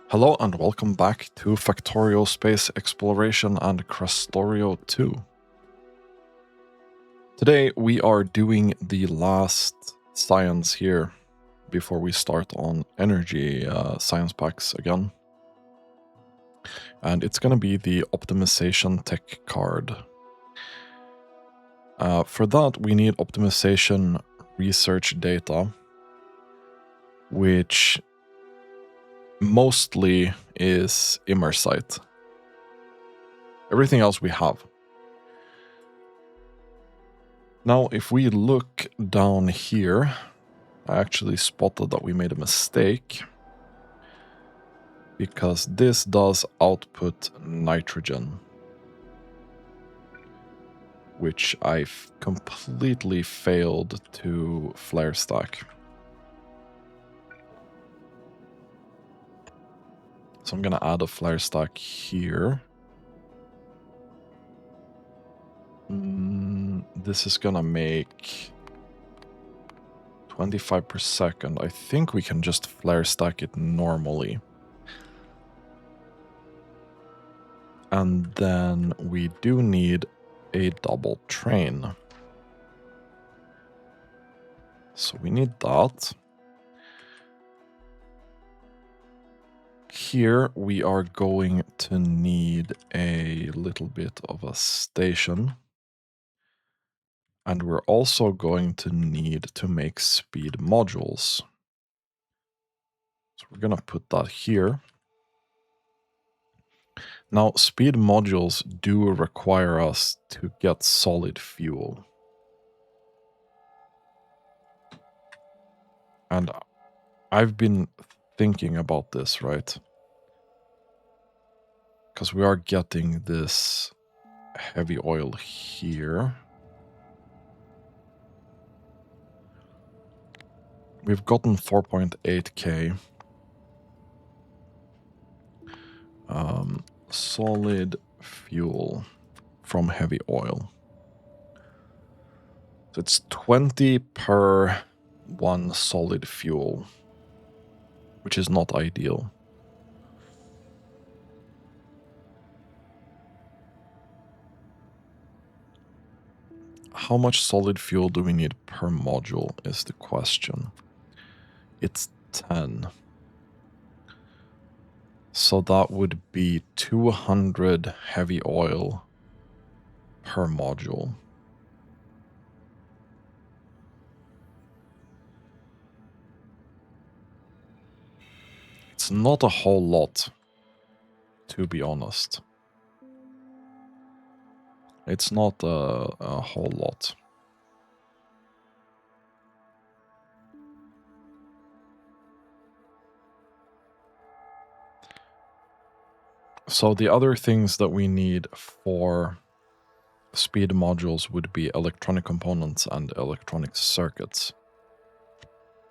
Hello and welcome back to Factorio Space Exploration and Krastorio 2. Today we are doing the last science here before we start on energy science packs again. And it's going to be the optimization tech card. For that we need optimization research data, which mostly is Immersite. Everything else we have. Now, if we look down here, I actually spotted that we made a mistake because this does output nitrogen, which I've completely failed to flare stack. So I'm gonna add a flare stack here. This is gonna make 25 per second. I think we can just flare stack it normally. And then we do need a double train. So we need that. Here we are going to need a little bit of a station. And we're also going to need to make speed modules. So we're going to put that here. Now, speed modules do require us to get solid fuel. And I've been thinking about this, right? Because we are getting this heavy oil here. We've gotten 4.8k. Solid fuel from heavy oil. So it's 20 per one solid fuel, which is not ideal. How much solid fuel do we need per module is the question. It's 10. So that would be 200 heavy oil per module. It's not a whole lot, to be honest. It's not a whole lot. So the other things that we need for speed modules would be electronic components and electronic circuits.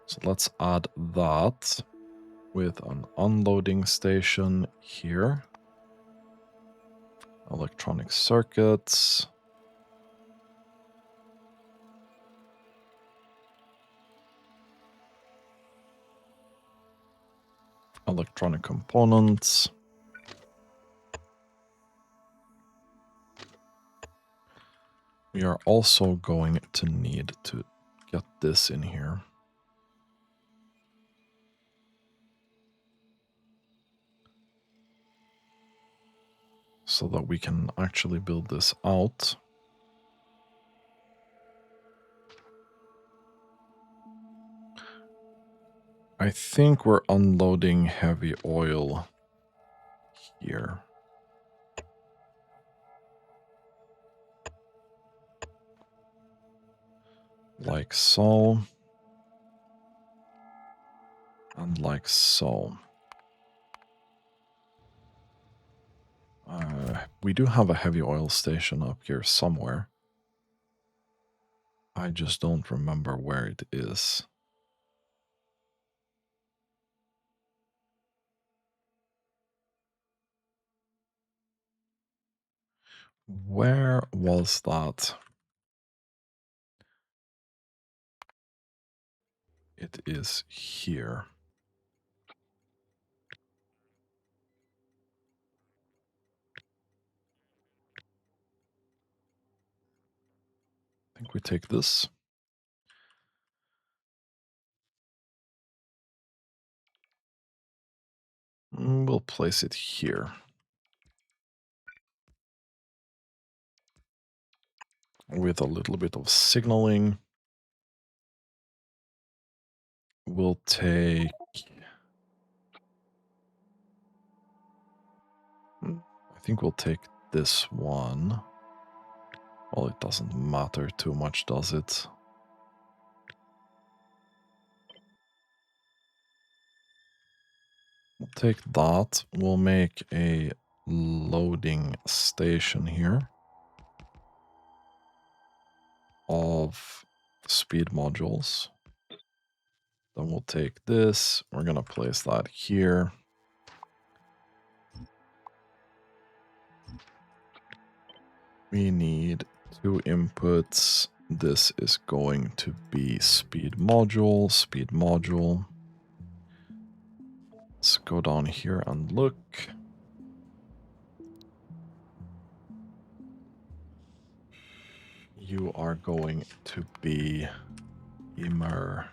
So let's add that with an unloading station here. Electronic circuits. Electronic components. We are also going to need to get this in here. So that we can actually build this out. I think we're unloading heavy oil here. Like so. And like so. We do have a heavy oil station up here somewhere. I just don't remember where it is. Where was that? It is here. think we take this. We'll place it here. With a little bit of signaling. We'll take... I think we'll take this one. Well, it doesn't matter too much, does it? We'll take that. We'll make a loading station here of speed modules. Then we'll take this. We're going to place that here. We need 2 inputs. This is going to be speed module, speed module. Let's go down here and look. You are going to be immer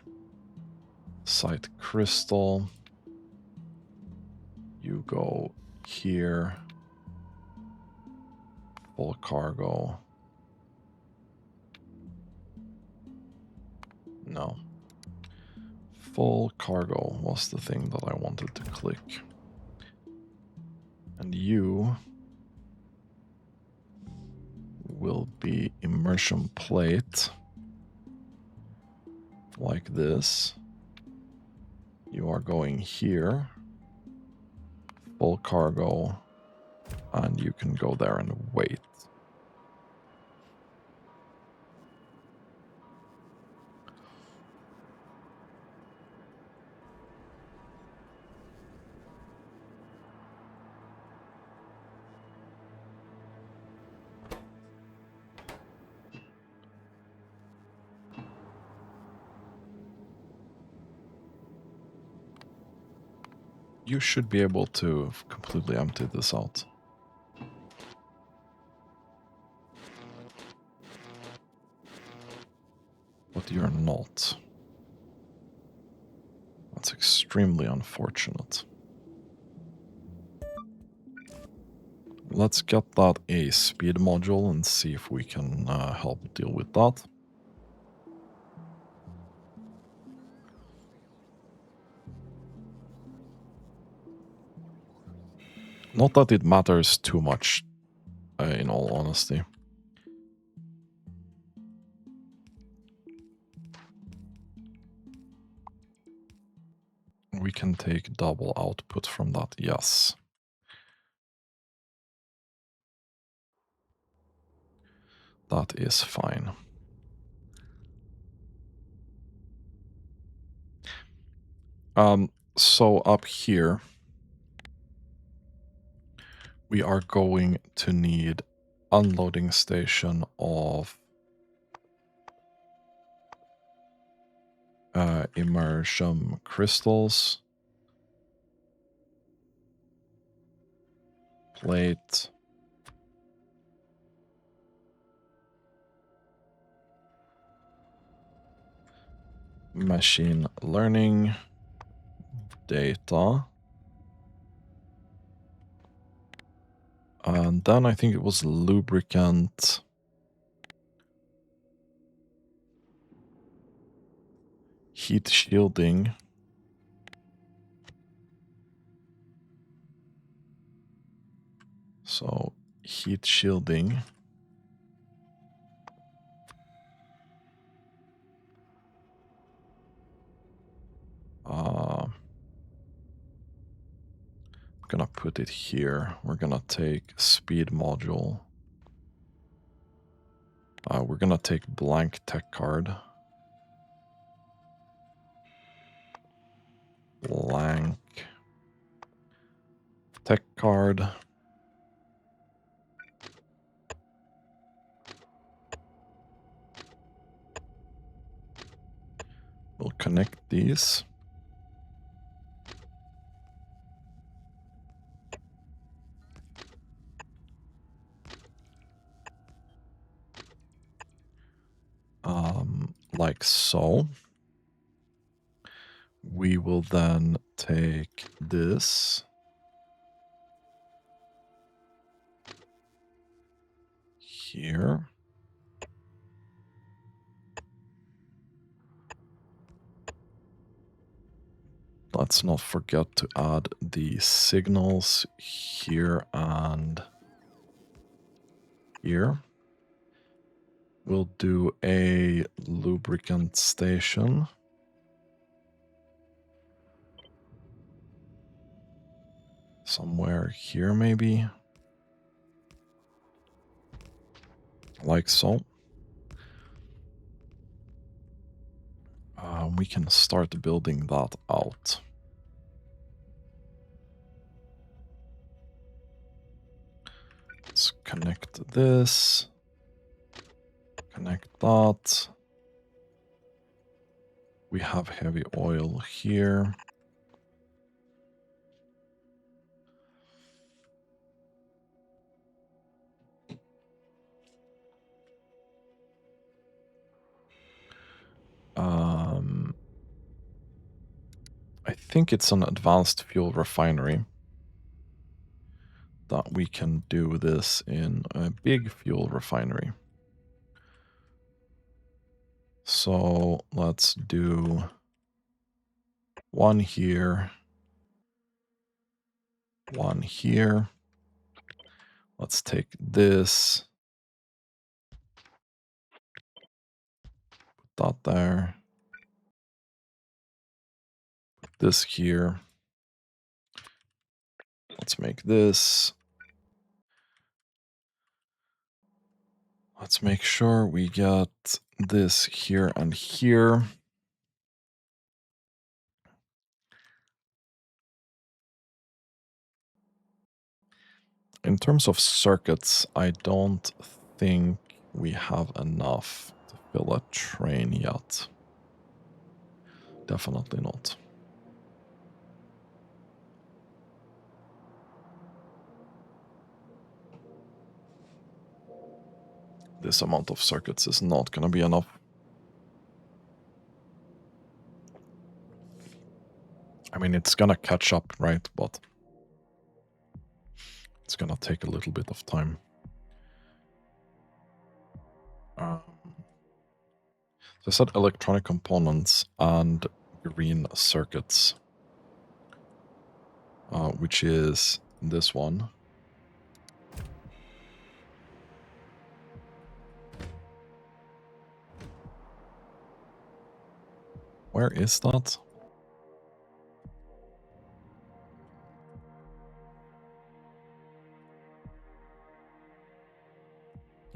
site crystal. You go here. Full cargo. No. Full cargo was the thing that I wanted to click. And you will be immersion plate. Like this. You are going here. Full cargo. And you can go there and wait. You should be able to completely empty this out. But you're not. That's extremely unfortunate. Let's get that a speed module and see if we can help deal with that. Not that it matters too much, in all honesty. We can take double output from that, yes. That is fine. So up here, we are going to need unloading station of immersion crystals, plate, machine learning, data, and then I think it was lubricant, heat shielding, so heat shielding, I'm gonna put it here. We're gonna take speed module. We're gonna take blank tech card. Blank tech card. We'll connect these. like so. We will then take this here. Let's not forget to add the signals here and here. We'll do a lubricant station. Somewhere here, maybe. Like so. We can start building that out. Let's connect this. Connect that. We have heavy oil here. I think it's an advanced fuel refinery that we can do this in a big fuel refinery. So let's do one here, one here. Let's take this, put that there, put this here. Let's make this. Let's make sure we get this here and here. In terms of circuits, I don't think we have enough to fill a train yet. Definitely not. This amount of circuits is not going to be enough. I mean, it's going to catch up, right? But it's going to take a little bit of time. So I said electronic components and green circuits, which is this one. Where is that?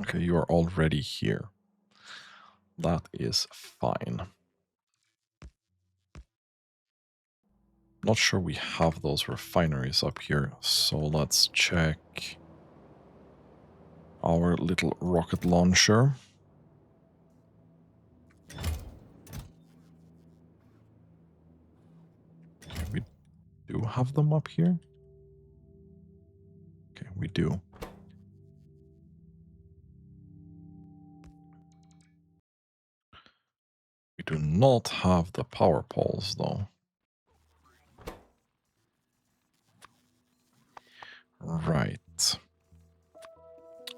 Okay, you are already here. That is fine. Not sure we have those refineries up here, so let's check our little rocket launcher. Okay, we do have them up here. Okay, we do. We do not have the power poles, though. Right.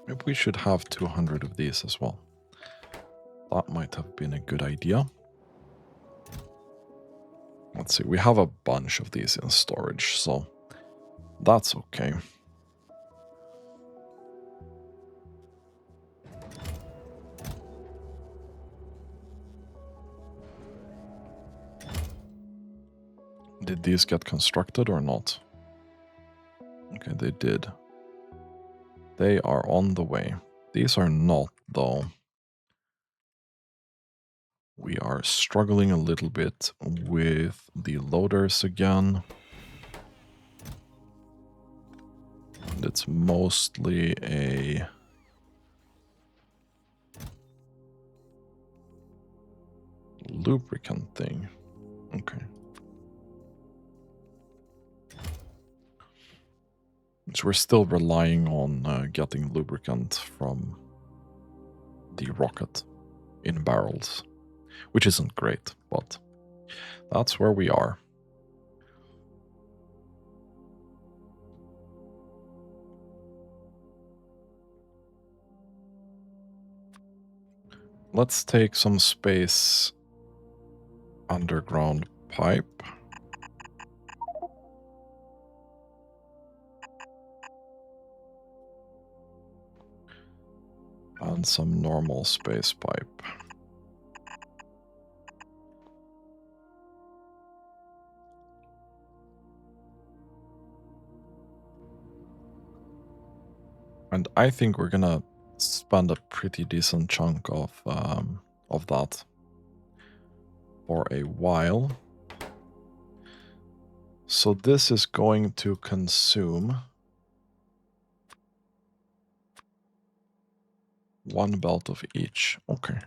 Maybe we should have 200 of these as well. That might have been a good idea. Let's see, we have a bunch of these in storage, so that's okay. Did these get constructed or not? Okay, they did. They are on the way. These are not, though. We are struggling a little bit with the loaders again. And it's mostly a lubricant thing. Okay. So we're still relying on getting lubricant from the rocket in barrels. which isn't great, but that's where we are. Let's take some space underground pipe. And some normal space pipe. And I think we're gonna spend a pretty decent chunk of that for a while. So this is going to consume one belt of each. Okay.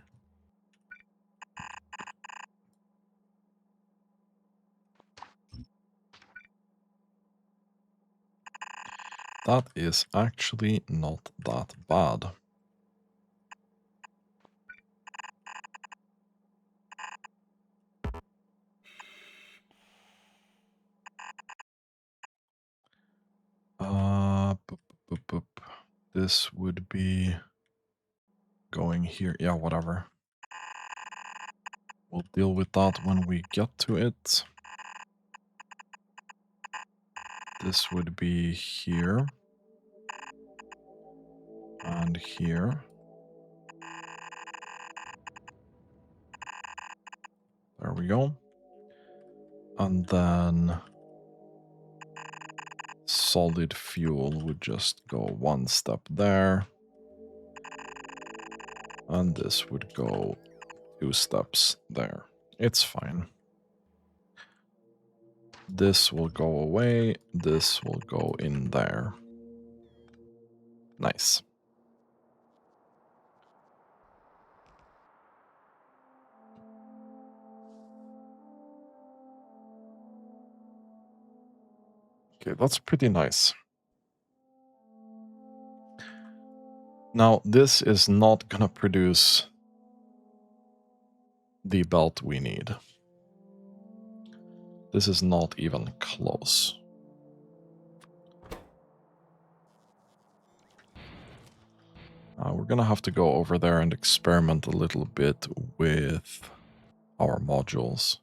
That is actually not that bad. This would be going here. Yeah, whatever. We'll deal with that when we get to it. This would be here. And here. There we go. And then solid fuel would just go one step there. And this would go 2 steps there. It's fine. This will go away. This will go in there. Nice. Okay, that's pretty nice. Now, this is not gonna produce the belt we need. This is not even close. We're gonna have to go over there and experiment a little bit with our modules.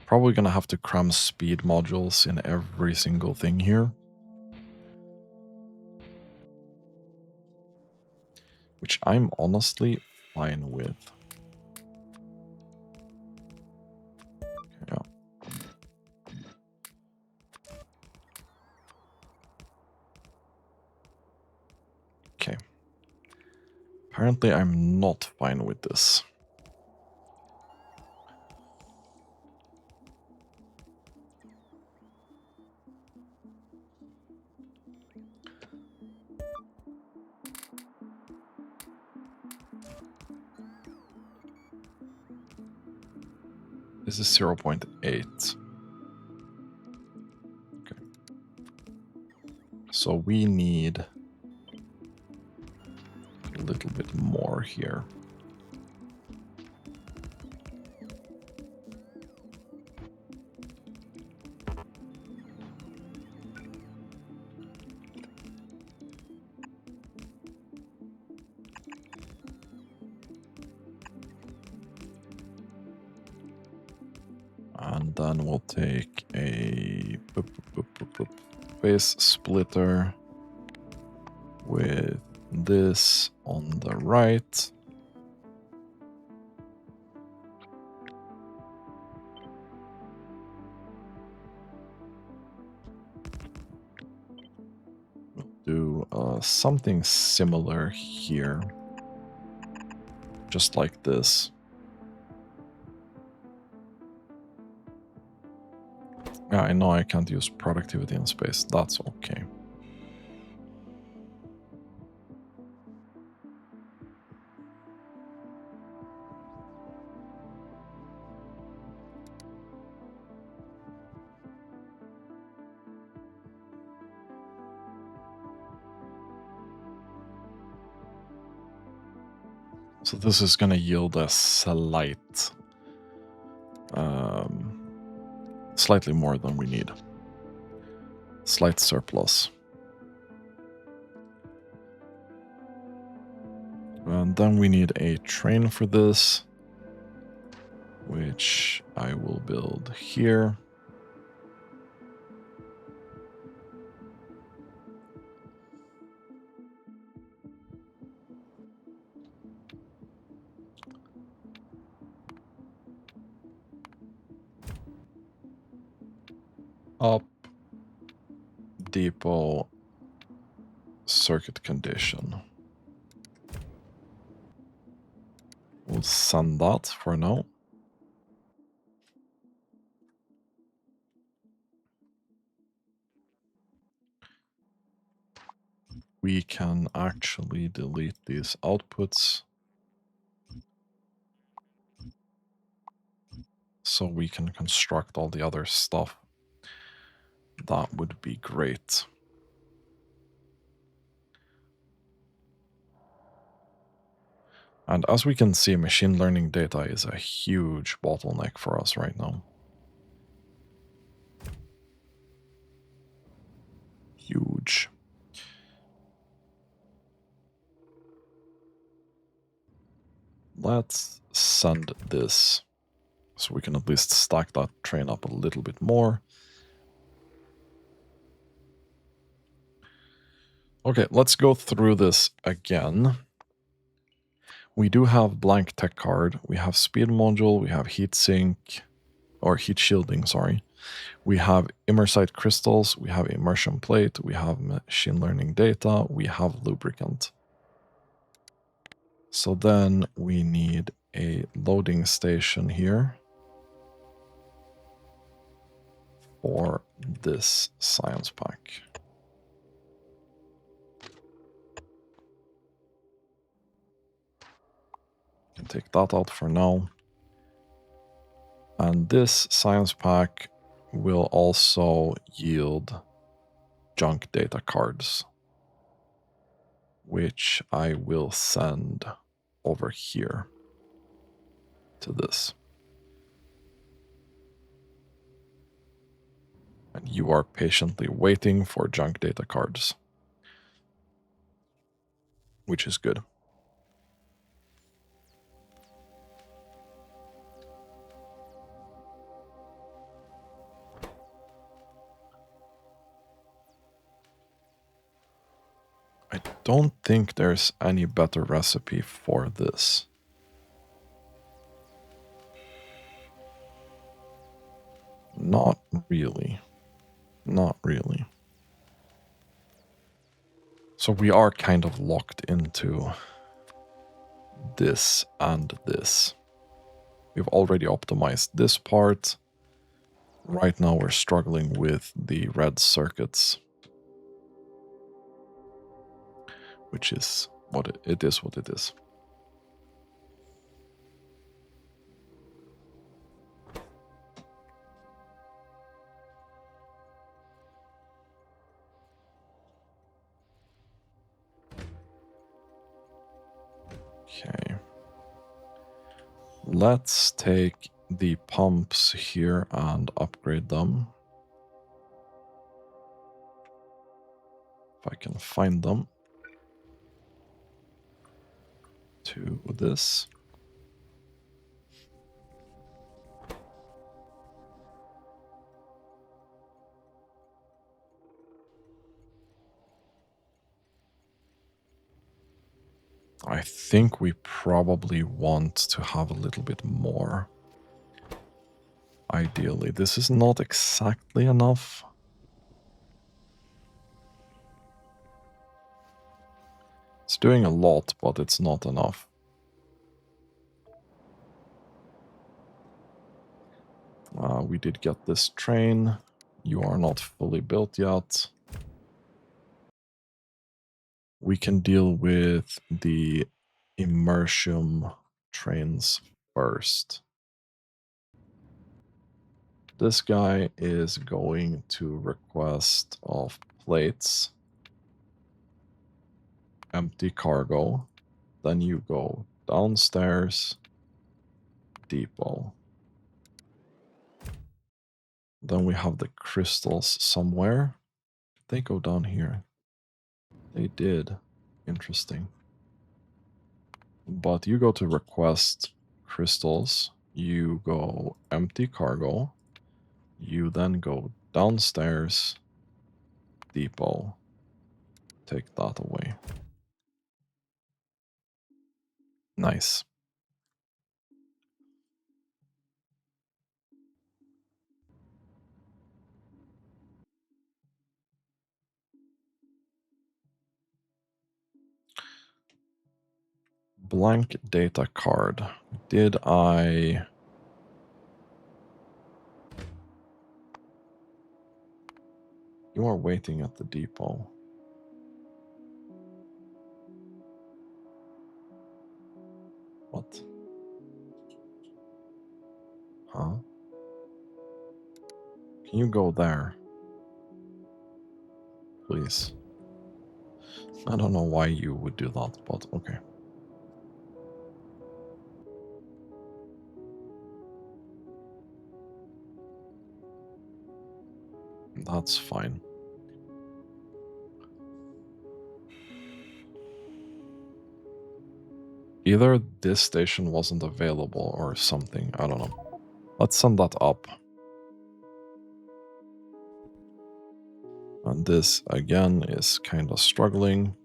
Probably gonna have to cram speed modules in every single thing here. Which I'm honestly fine with. Yeah. Okay. Apparently I'm not fine with this. This is 0.8. Okay. So we need a little bit more here. And then we'll take a base splitter with this on the right. We'll do something similar here. Just like this. Yeah, I know I can't use productivity in space. That's okay. So this is going to yield a slight Slightly more than we need. Slight surplus. And then we need a train for this, which I will build here. Up, depot, circuit condition. We'll send that for now. We can actually delete these outputs so we can construct all the other stuff. That would be great. And as we can see, machine learning data is a huge bottleneck for us right now. Huge. Let's send this so we can at least stack that train up a little bit more. Okay, let's go through this again. We do have blank tech card, we have speed module, we have heat sink, or heat shielding, sorry. We have immersite crystals, we have immersion plate, we have machine learning data, we have lubricant. So then we need a loading station here for this science pack. Can take that out for now. And this science pack will also yield junk data cards, which I will send over here to this. And you are patiently waiting for junk data cards, which is good. I don't think there's any better recipe for this. Not really. Not really. So we are kind of locked into this and this. We've already optimized this part. Right now we're struggling with the red circuits, which is what it is what it is. Okay. Let's take the pumps here and upgrade them. If I can find them. To this. I think we probably want to have a little bit more. Ideally, this is not exactly enough. It's doing a lot, but it's not enough. We did get this train. You are not fully built yet. We can deal with the immersion trains first. This guy is going to request of plates, empty cargo, then you go downstairs, depot. Then we have the crystals somewhere. They go down here. They did. Interesting. But you go to request crystals. You go empty cargo. You then go downstairs, depot. Take that away. Nice. Blank data card. Did I... You are waiting at the depot. What? Huh? Can you go there? Please. I don't know why you would do that, but okay. That's fine. Either this station wasn't available or something. I don't know. Let's send that up. And this, again, is kind of struggling.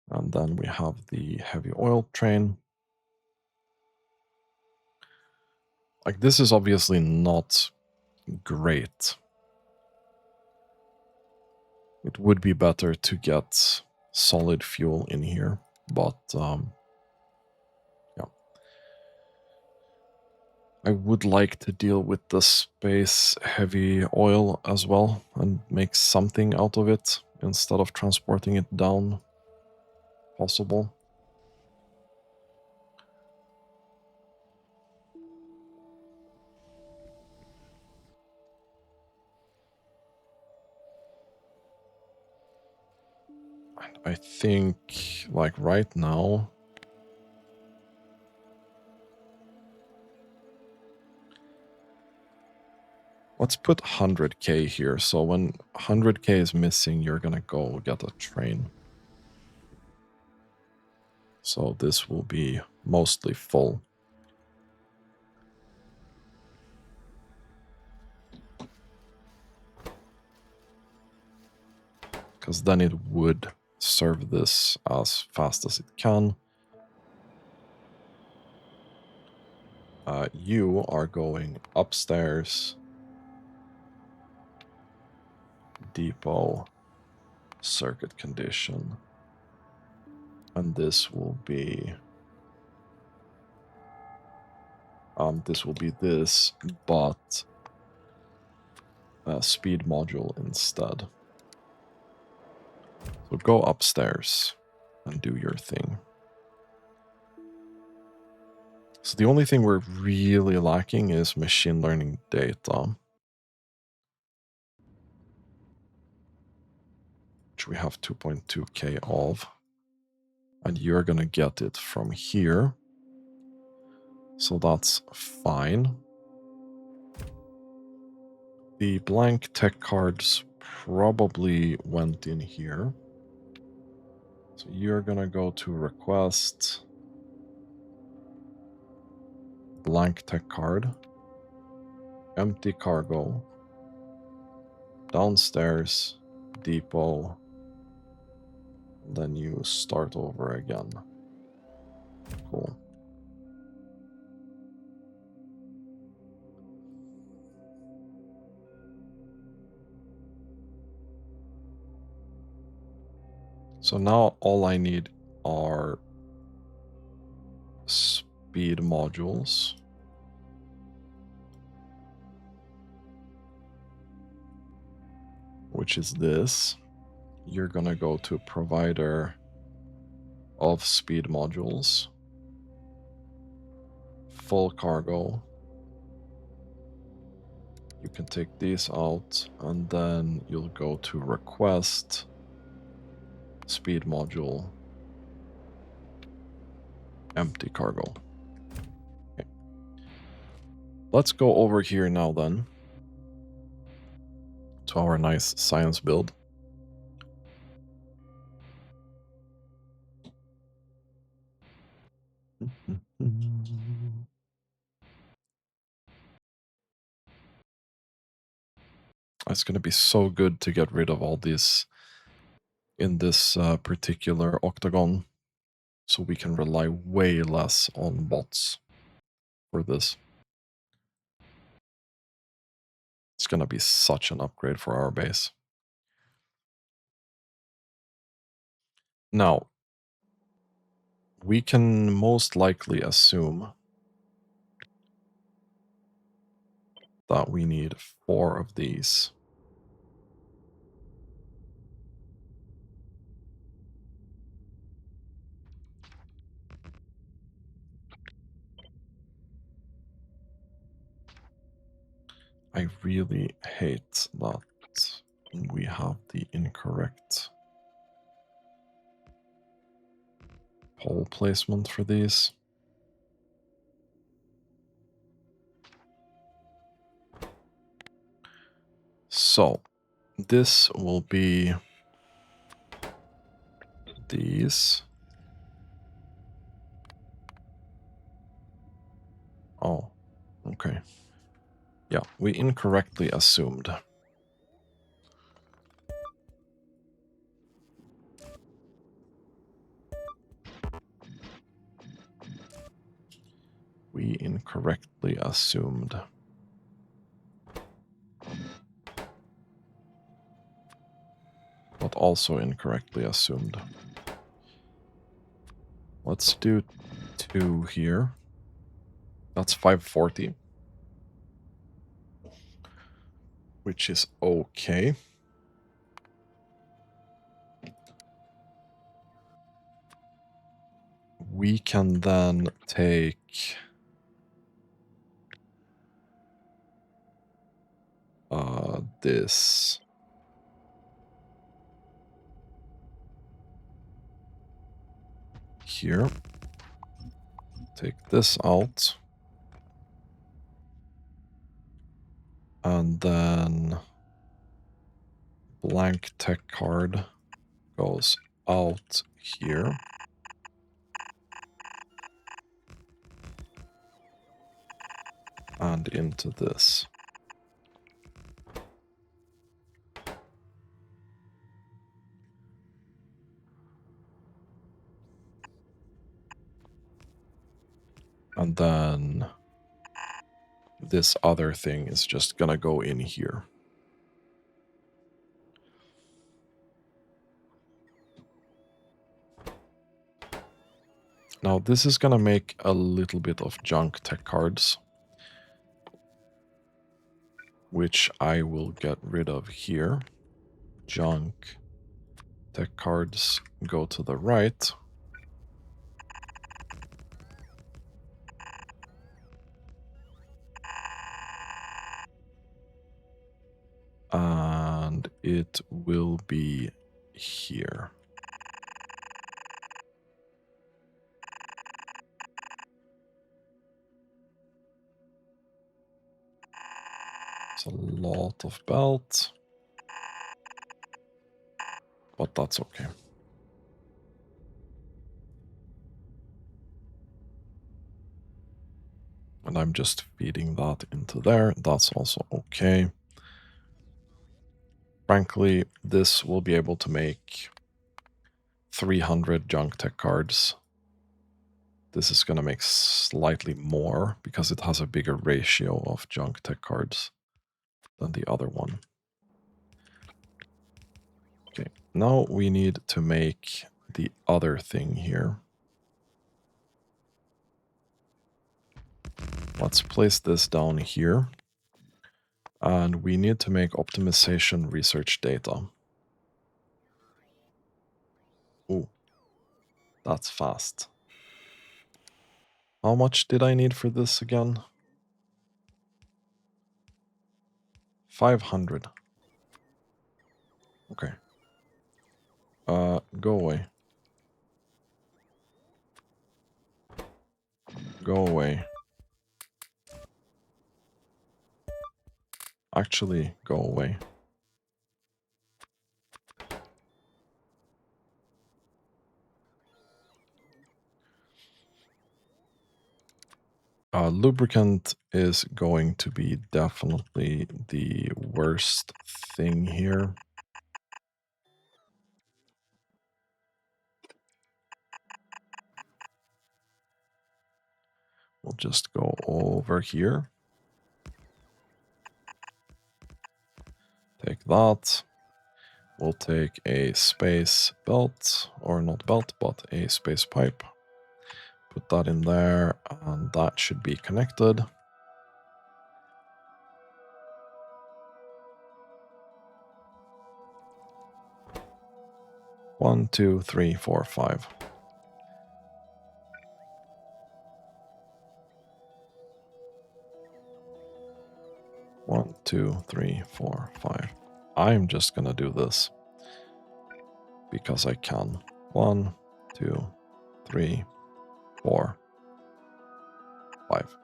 And then we have the heavy oil train. Like, this is obviously not great. It would be better to get solid fuel in here, but yeah. I would like to deal with the space heavy oil as well and make something out of it instead of transporting it down. Possible. I think, like, right now, let's put 100k here, so when 100k is missing, you're gonna go get a train. So this will be mostly full. Because then it would serve this as fast as it can. You are going upstairs, depot, circuit condition, and this will be this, but a speed module instead. So go upstairs and do your thing. So the only thing we're really lacking is machine learning data, which we have 2.2k of. And you're going to get it from here. So that's fine. The blank tech cards probably went in here. So you're going to go to request blank tech card, empty cargo, downstairs, depot, then you start over again. Cool. So now all I need are speed modules. Which is this. You're gonna go to provider of speed modules, full cargo. You can take these out and then you'll go to request speed module, Empty cargo. Okay. Let's go over here now then. To our nice science build. It's going to be so good to get rid of all these in this particular octagon, so we can rely way less on bots for this. It's going to be such an upgrade for our base. Now, we can most likely assume that we need 4 of these. I really hate that we have the incorrect pole placement for these. So, this will be these. Oh, okay. Yeah, we incorrectly assumed. We incorrectly assumed. But also incorrectly assumed. Let's do 2 here. That's 540. Which is okay. We can then take this. Here. Take this out. And then blank tech card goes out here. And into this. And then this other thing is just gonna go in here. Now this is gonna make a little bit of junk tech cards, which I will get rid of here. Junk tech cards go to the right. And it will be here. It's a lot of belt. But that's okay. And I'm just feeding that into there. That's also okay. Frankly, this will be able to make 300 junk tech cards. This is going to make slightly more because it has a bigger ratio of junk tech cards than the other one. Okay, now we need to make the other thing here. Let's place this down here. And we need to make optimization research data. Ooh, that's fast. How much did I need for this again? 500. Okay. Go away. Go away. Actually, go away. Lubricant is going to be definitely the worst thing here. We'll just go over here. Take that. We'll take a space belt, or not belt, but a space pipe. Put that in there, and that should be connected. One, two, three, four, five. One, two, three, four, five. I'm just gonna do this because I can. 1, 2, 3, 4, 5.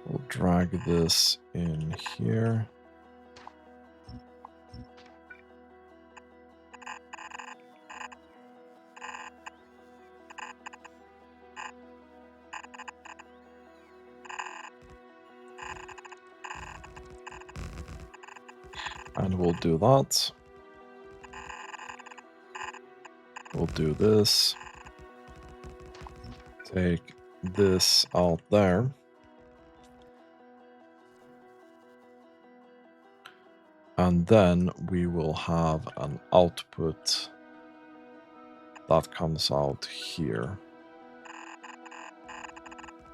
We'll drag this in here. And we'll do that. We'll do this. Take this out there. And then we will have an output that comes out here.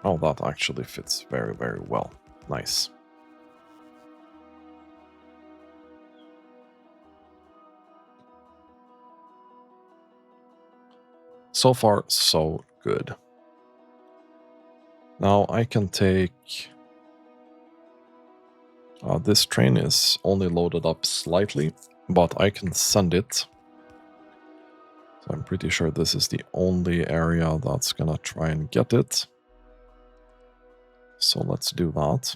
Oh, that actually fits very, very well. Nice. So far, so good. Now I can take... this train is only loaded up slightly, but I can send it. So I'm pretty sure this is the only area that's gonna try and get it. So let's do that.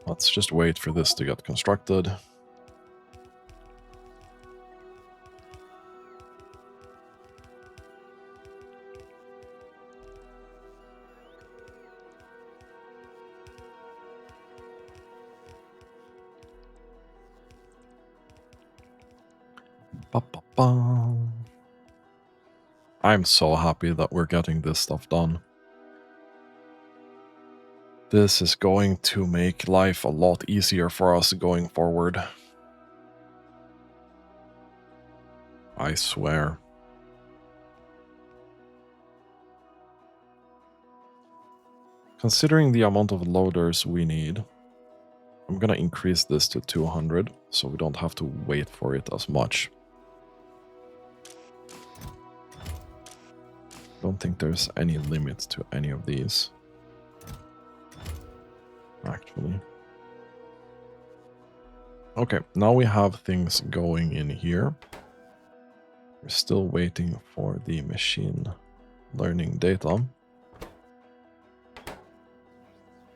Let's just wait for this to get constructed. Ba-ba-ba. I'm so happy that we're getting this stuff done. This is going to make life a lot easier for us going forward. I swear. Considering the amount of loaders we need, I'm gonna increase this to 200, so we don't have to wait for it as much. Don't think there's any limit to any of these, actually. Okay, now we have things going in here. We're still waiting for the machine learning data.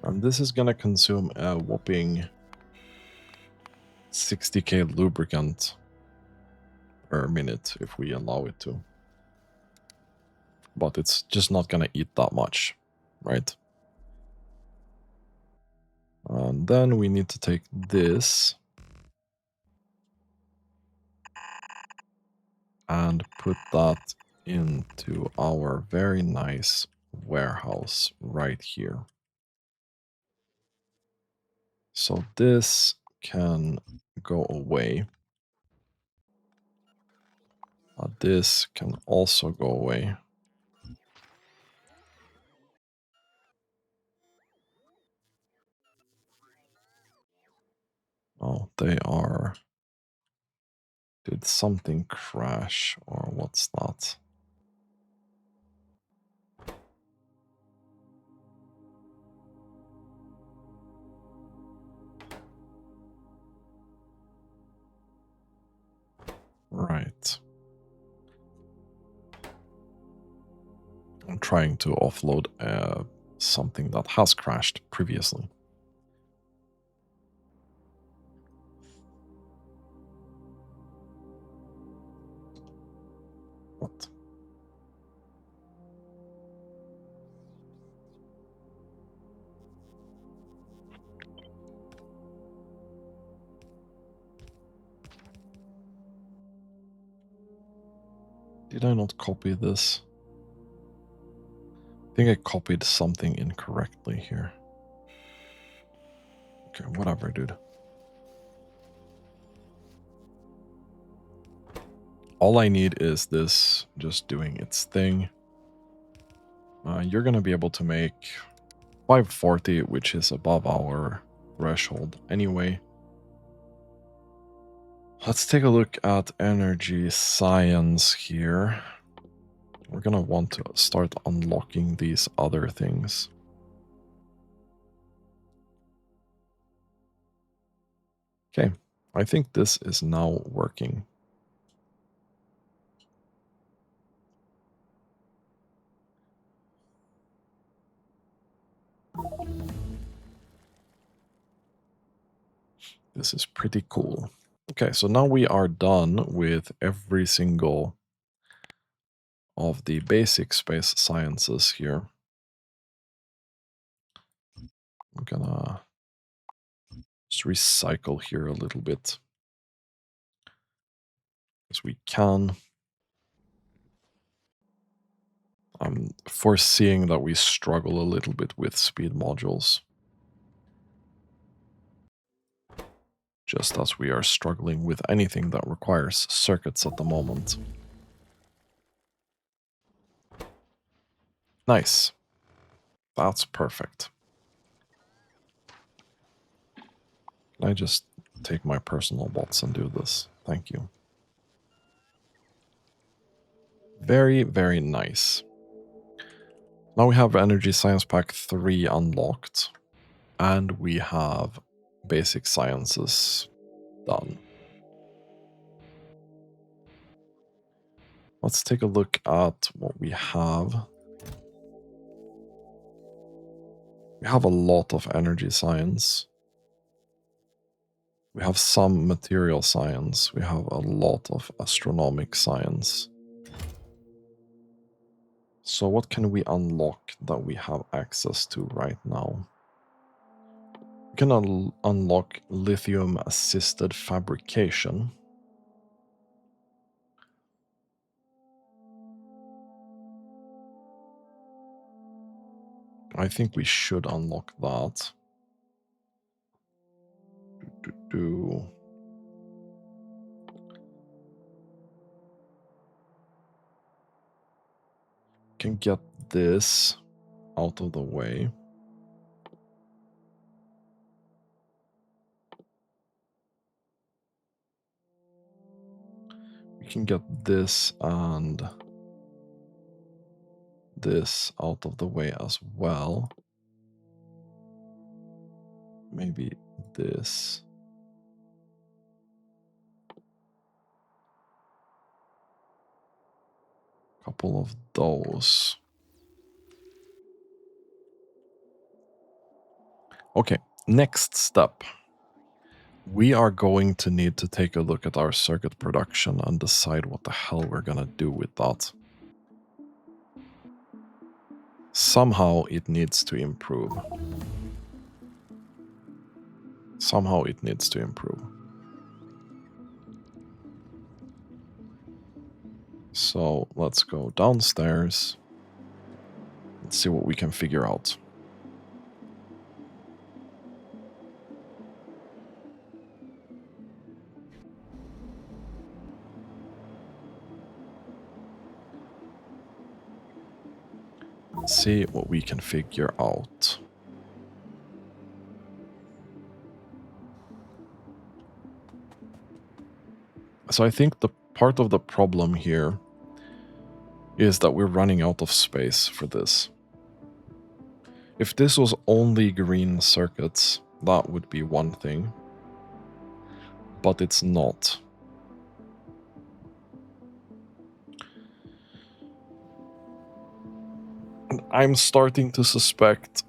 And this is gonna consume a whopping 60k lubricant per minute if we allow it to. But it's just not gonna eat that much, right? And then we need to take this and put that into our very nice warehouse right here. So this can go away. This can also go away. Oh, they are... Did something crash or what's that? Right. I'm trying to offload something that has crashed previously. What? Did I not copy this? I think I copied something incorrectly here. Okay, whatever, dude. All I need is this just doing its thing. You're going to be able to make 540, which is above our threshold anyway. Let's take a look at energy science here. We're going to want to start unlocking these other things. Okay, I think this is now working. This is pretty cool. Okay, so now we are done with every single of the basic space sciences here. I'm gonna just recycle here a little bit as we can. I'm foreseeing that we struggle a little bit with speed modules, just as we are struggling with anything that requires circuits at the moment. Nice. That's perfect. Can I just take my personal bots and do this? Thank you. Very, very nice. Now we have Energy Science Pack 3 unlocked, and we have Basic Sciences done. Let's take a look at what we have. We have a lot of energy science. We have some material science. We have a lot of astronomic science. So what can we unlock that we have access to right now? We can unlock lithium-assisted fabrication. I think we should unlock that. Can get this out of the way. We can get this and this out of the way as well. Maybe this. Couple of those. Okay, next step. We are going to need to take a look at our circuit production and decide what the hell we're gonna do with that. Somehow it needs to improve. Somehow it needs to improve. So let's go downstairs. Let's see what we can figure out. See what we can figure out. So I think the part of the problem here is that we're running out of space for this. If this was only green circuits, that would be one thing. But it's not. And I'm starting to suspect...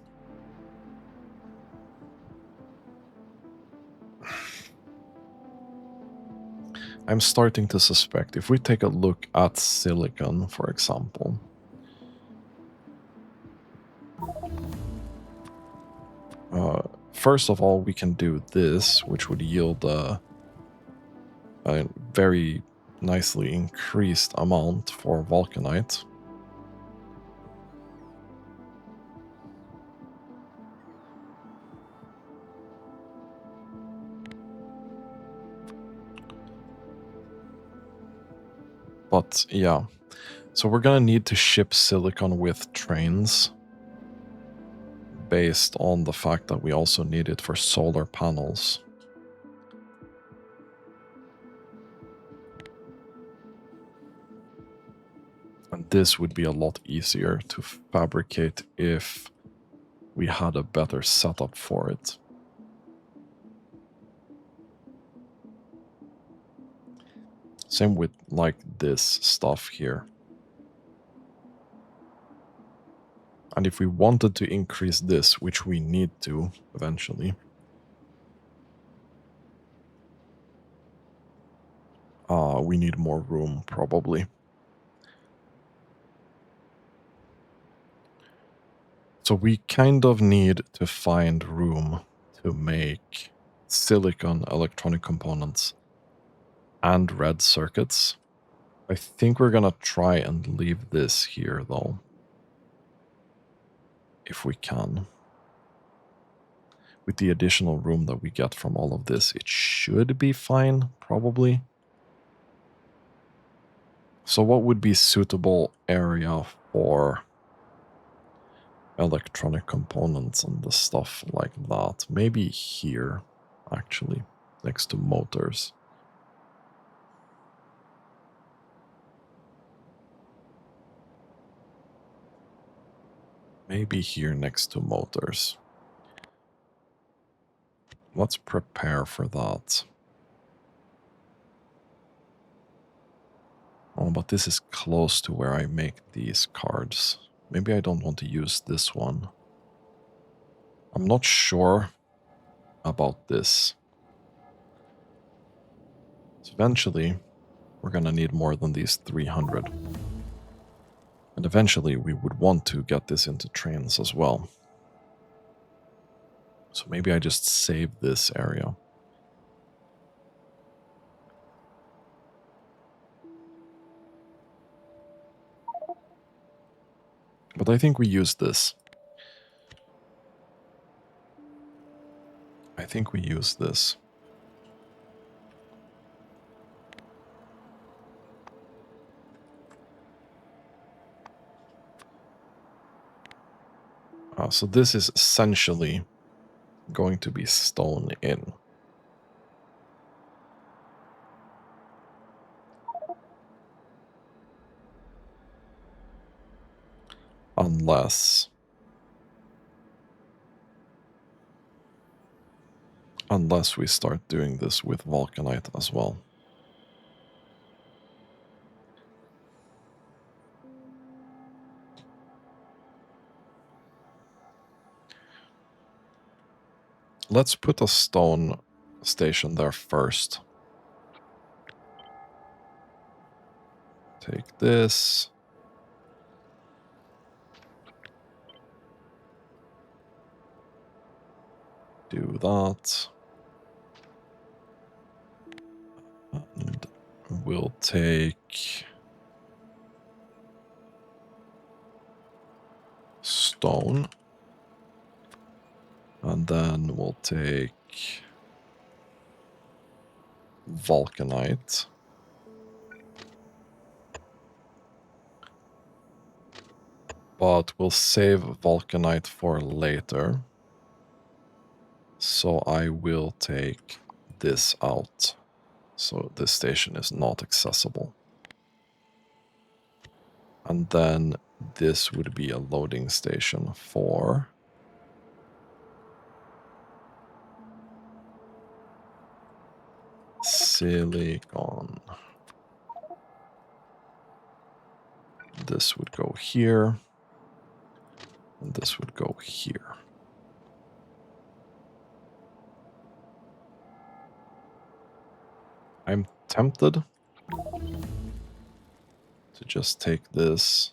if we take a look at silicon, for example. First of all, we can do this, which would yield a very nicely increased amount for vulcanite. But yeah, so we're gonna need to ship silicon with trains based on the fact that we also need it for solar panels. And this would be a lot easier to fabricate if we had a better setup for it. Same with like this stuff here. And if we wanted to increase this, which we need to eventually, we need more room probably. So we kind of need to find room to make silicon electronic components and red circuits. I think we're gonna try and leave this here though, if we can. With the additional room that we get from all of this, it should be fine, probably. So what would be suitable area for electronic components and the stuff like that? Maybe here, actually, next to motors. Maybe here next to motors. Let's prepare for that. Oh, but this is close to where I make these cards. Maybe I don't want to use this one. I'm not sure about this. So eventually, we're gonna need more than these 300. And eventually, we would want to get this into trains as well. So maybe I just save this area. But I think we use this. I think we use this. So this is essentially going to be stone in. Unless we start doing this with vulcanite as well. Let's put a stone station there first. Take this. Do that. we'll take stone. And then we'll take vulcanite. But we'll save vulcanite for later. So I will take this out. So this station is not accessible. And then this would be a loading station for silicon. This would go here. And this would go here. I'm tempted to just take this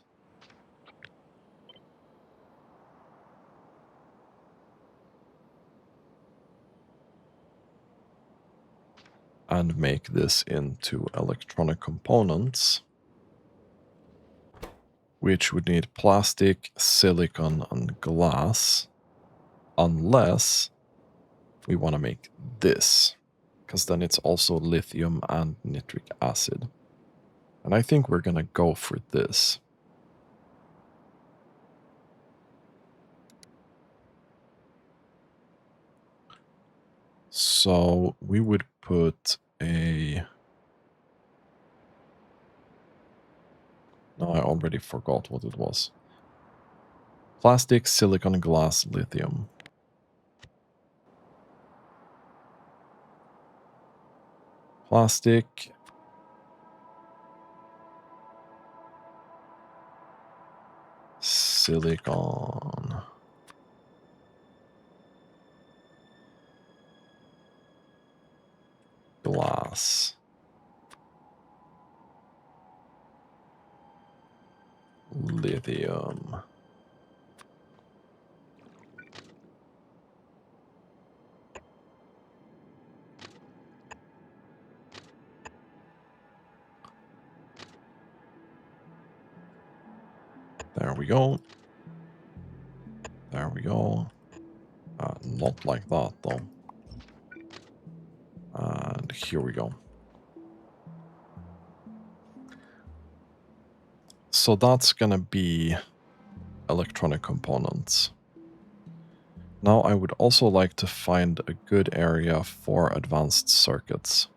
and make this into electronic components, which would need plastic, silicon, and glass, unless we want to make this, because then it's also lithium and nitric acid. And I think we're going to go for this. So we would put a... No, I already forgot what it was. Plastic, silicon, glass, lithium. Plastic. Silicon. Glass. Lithium. There we go. There we go. Not like that, though. And here we go. So that's gonna be electronic components. Now I would also like to find a good area for advanced circuits.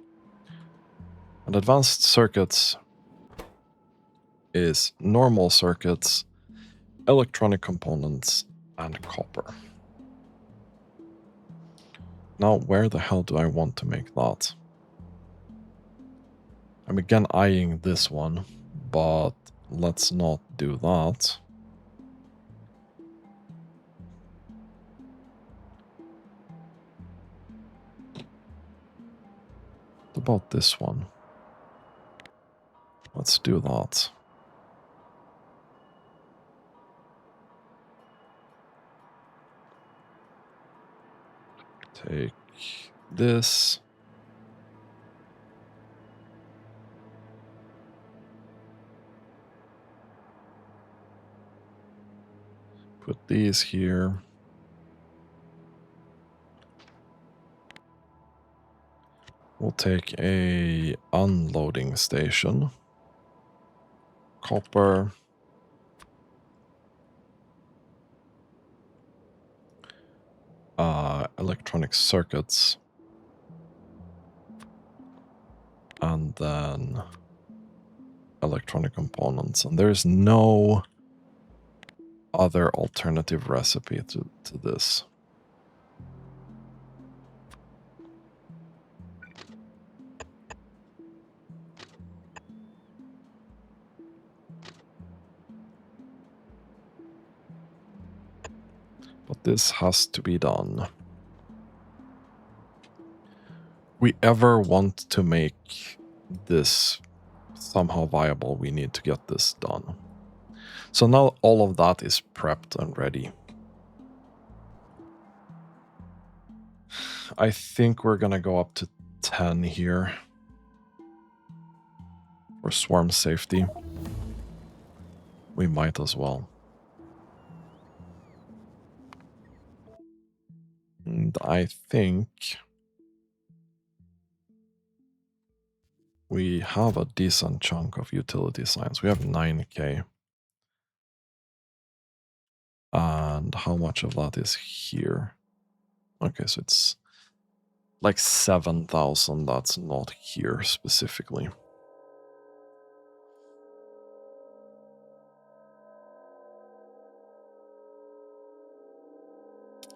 And advanced circuits is normal circuits, electronic components, and copper. Now, where the hell do I want to make that? I'm again eyeing this one, but let's not do that. What about this one? Let's do that. Take this. Put these here. We'll take a unloading station. Copper. Electronic circuits. And then electronic components. And there's no other alternative recipe to this. But this has to be done. We ever want to make this somehow viable, we need to get this done. So now all of that is prepped and ready. I think we're gonna go up to 10 here. for swarm safety, we might as well. And I think we have a decent chunk of utility science. We have 9k. And how much of that is here? Okay, so it's like 7,000 that's not here specifically.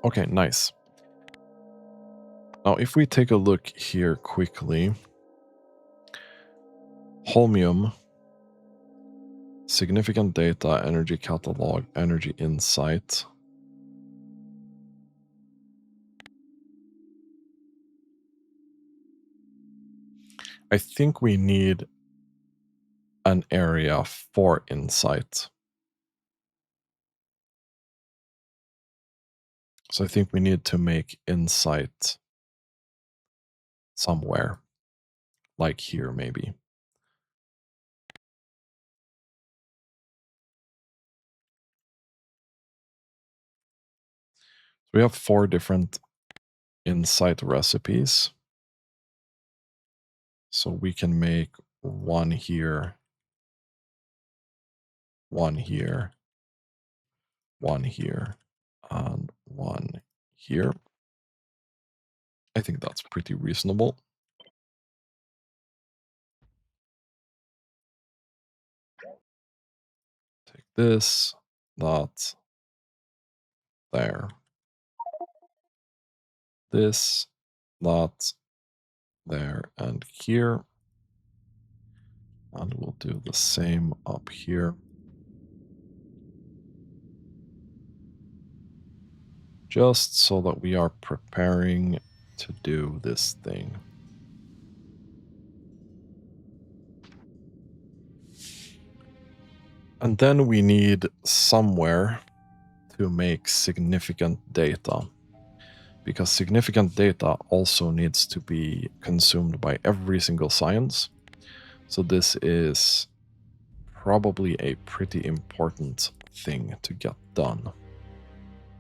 Okay, nice. Now, if we take a look here quickly, Holmium, significant data, energy catalog, energy insight. I think we need an area for insight. So I think we need to make insight somewhere, like here maybe. We have 4 different insight recipes. So we can make one here, one here, one here, and one here. I think that's pretty reasonable. Take this, that, there. This, that, there, and here. And we'll do the same up here. Just so that we are preparing to do this thing. And then we need somewhere to make significant data, because significant data also needs to be consumed by every single science. So this is probably a pretty important thing to get done.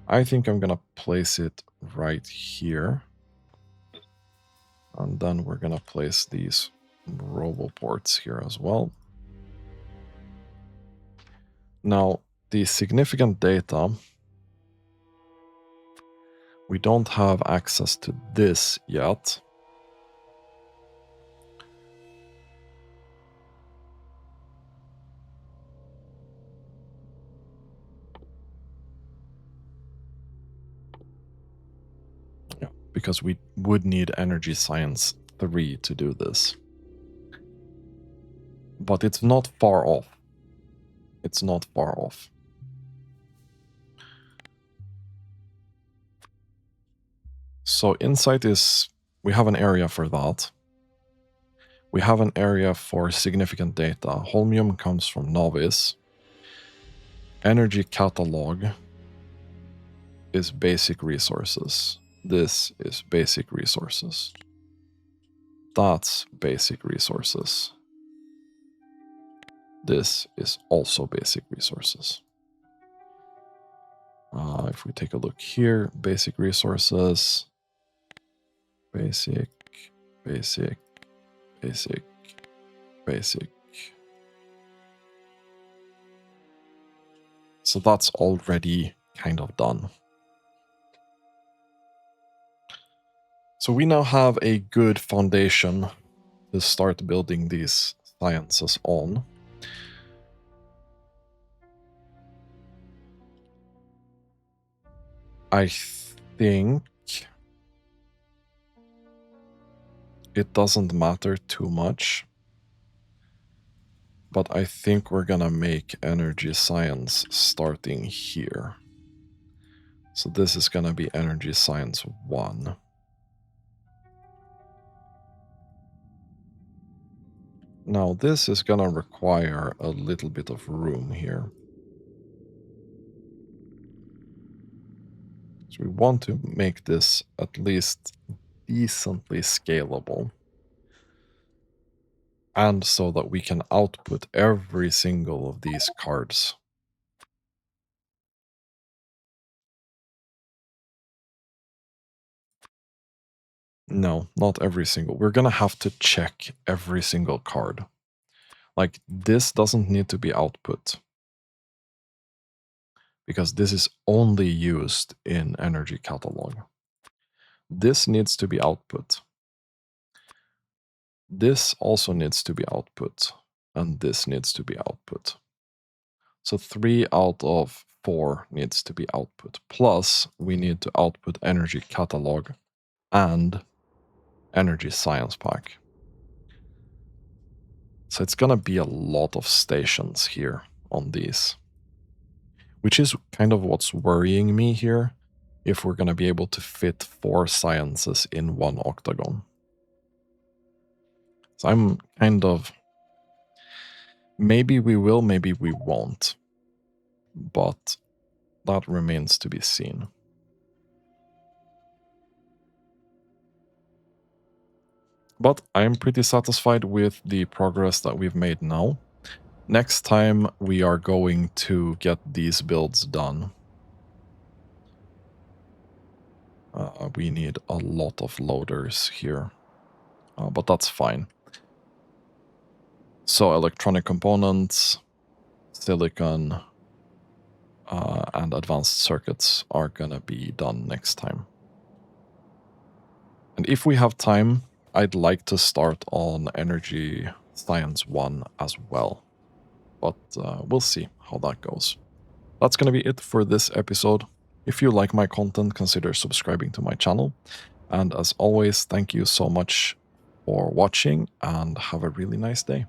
I think I'm gonna place it right here. And then we're gonna place these roboports here as well. Now, the significant data, we don't have access to this yet. Yeah, because we would need energy science 3 to do this. But it's not far off. It's not far off. So insight is, we have an area for that. We have an area for significant data. Holmium comes from Novice. Energy catalog is basic resources. This is basic resources. That's basic resources. This is also basic resources. If we take a look here, basic resources, basic, basic, basic, basic. So that's already kind of done. So we now have a good foundation to start building these sciences on. I think it doesn't matter too much, but I think we're gonna make energy science starting here. So this is gonna be energy science 1. Now this is gonna require a little bit of room here. So we want to make this at least decently scalable. and so that we can output every single of these cards. No, not every single. We're gonna have to check every single card. Like, this doesn't need to be output, because this is only used in energy catalog. This needs to be output. This also needs to be output, and this needs to be output. So 3 out of 4 needs to be output. Plus, we need to output energy catalog and energy science pack. So it's gonna be a lot of stations here on these, which is kind of what's worrying me here, if we're gonna be able to fit 4 sciences in one octagon. So I'm kind of... maybe we will, maybe we won't. But that remains to be seen. But I'm pretty satisfied with the progress that we've made now. Next time we are going to get these builds done. We need a lot of loaders here, but that's fine. So electronic components, silicon, and advanced circuits are gonna be done next time. And if we have time, I'd like to start on Energy Science 1 as well. But we'll see how that goes. That's gonna be it for this episode. If you like my content, consider subscribing to my channel. And as always, thank you so much for watching and have a really nice day.